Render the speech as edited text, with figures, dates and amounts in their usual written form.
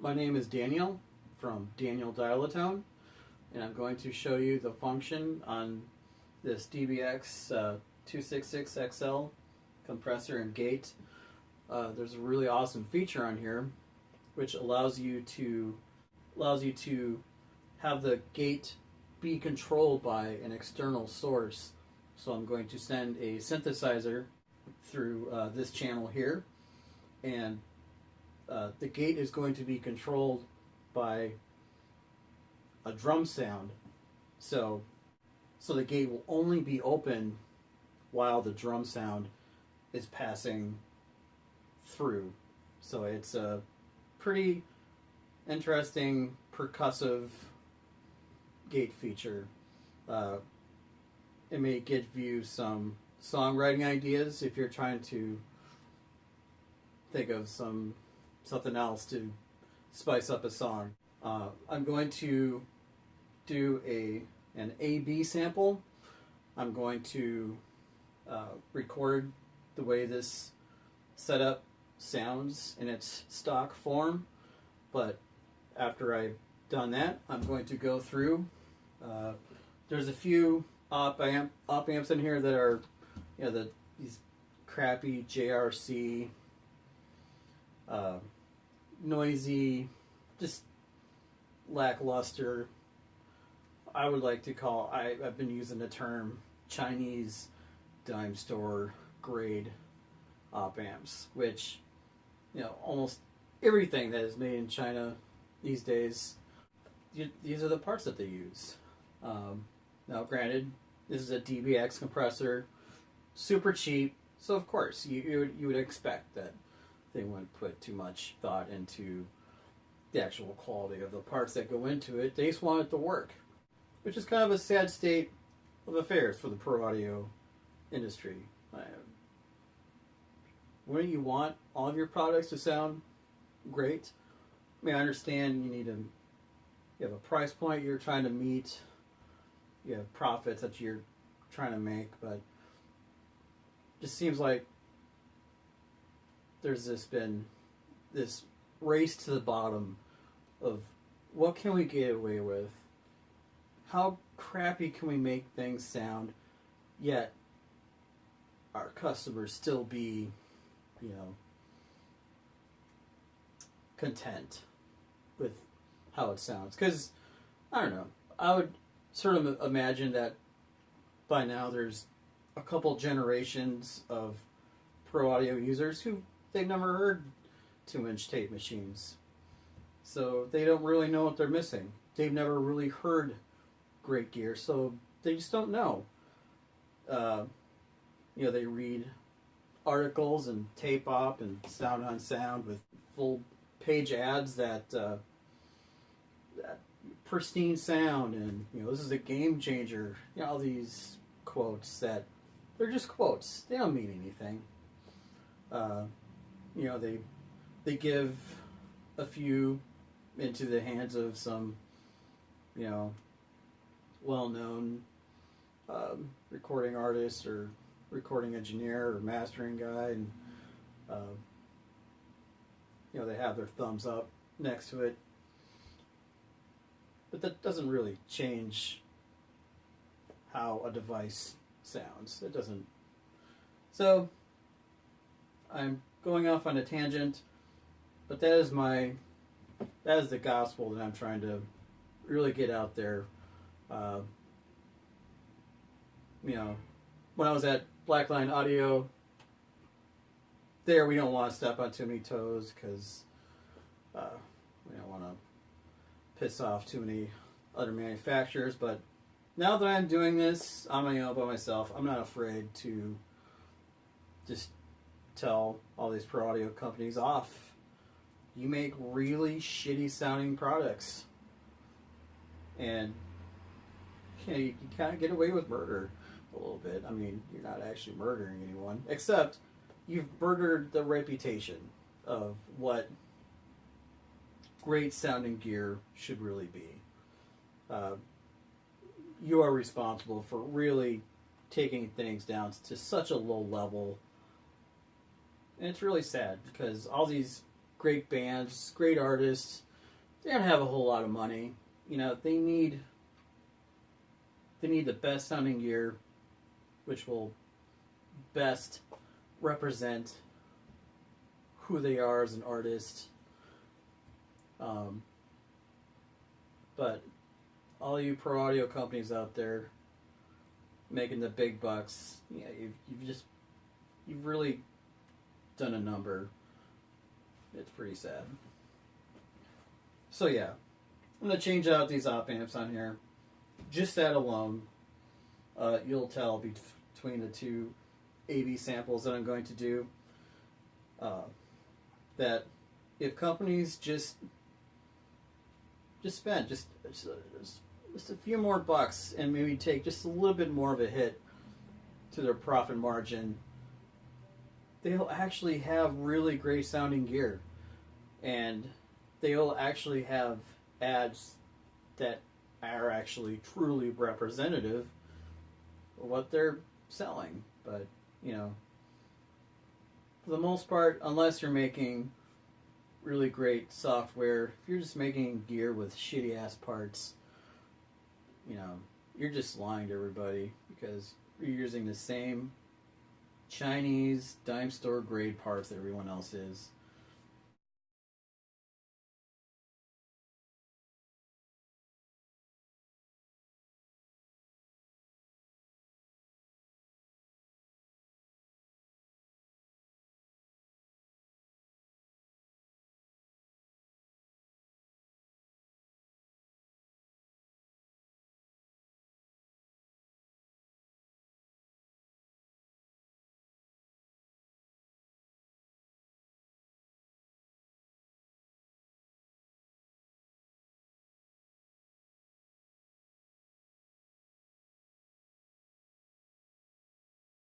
My name is Daniel from Danieldialatone, and I'm going to show you the function on this DBX 266XL compressor and gate. There's a really awesome feature on here which allows you to have the gate be controlled by an external source. So I'm going to send a synthesizer through this channel here, and the gate is going to be controlled by a drum sound. So the gate will only be open while the drum sound is passing through. So it's a pretty interesting percussive gate feature. It may give you some songwriting ideas if you're trying to think of something else to spice up a song. I'm going to do an A/B sample. I'm going to record the way this setup sounds in its stock form, but after I've done that, I'm going to go through. There's a few op amps in here that are, these crappy JRC, noisy, just lackluster. I would like to call, I've been using the term Chinese dime store grade op amps, which, almost everything that is made in China these days, these are the parts that they use. Now granted, this is a DBX compressor, super cheap, so of course you would expect that they wouldn't put too much thought into the actual quality of the parts that go into it. They just want it to work, which is kind of a sad state of affairs for the pro audio industry. Wouldn't you want all of your products to sound great? I mean, I understand you have a price point you're trying to meet, you have profits that you're trying to make, but it just seems like there's been this race to the bottom of what can we get away with? How crappy can we make things sound, yet our customers still be, content with how it sounds? Because, I don't know, I would sort of imagine that by now there's a couple generations of pro audio users who they've never heard 2-inch tape machines. So they don't really know what they're missing. They've never really heard great gear, so they just don't know. They read articles and tape op and sound on sound with full page ads that pristine sound and this is a game changer. All these quotes that they're just quotes. They don't mean anything. They give a few into the hands of some well-known recording artist or recording engineer or mastering guy, and they have their thumbs up next to it, but that doesn't really change how a device sounds. It doesn't. So I'm going off on a tangent, but that is the gospel that I'm trying to really get out there. When I was at Blackline Audio, we don't want to step on too many toes because we don't want to piss off too many other manufacturers. But now that I'm doing this on my own by myself, I'm not afraid to just tell all these pro audio companies off. You make really shitty sounding products, and you kind of get away with murder a little bit. I mean, you're not actually murdering anyone, except you've murdered the reputation of what great sounding gear should really be. You are responsible for really taking things down to such a low level, and it's really sad because all these great bands, great artists, they don't have a whole lot of money. You know, they need the best sounding gear, which will best represent who they are as an artist. But all you pro audio companies out there making the big bucks, yeah, you've really done a number. It's pretty sad. So yeah, I'm gonna change out these op amps on here. Just that alone, you'll tell between the two AV samples that I'm going to do that if companies just spend just a few more bucks and maybe take just a little bit more of a hit to their profit margin, they'll actually have really great sounding gear, and they'll actually have ads that are actually truly representative of what they're selling. But, you know, for the most part, unless you're making really great software, if you're just making gear with shitty ass parts, you know, you're just lying to everybody because you're using the same Chinese dime store grade parts that everyone else is.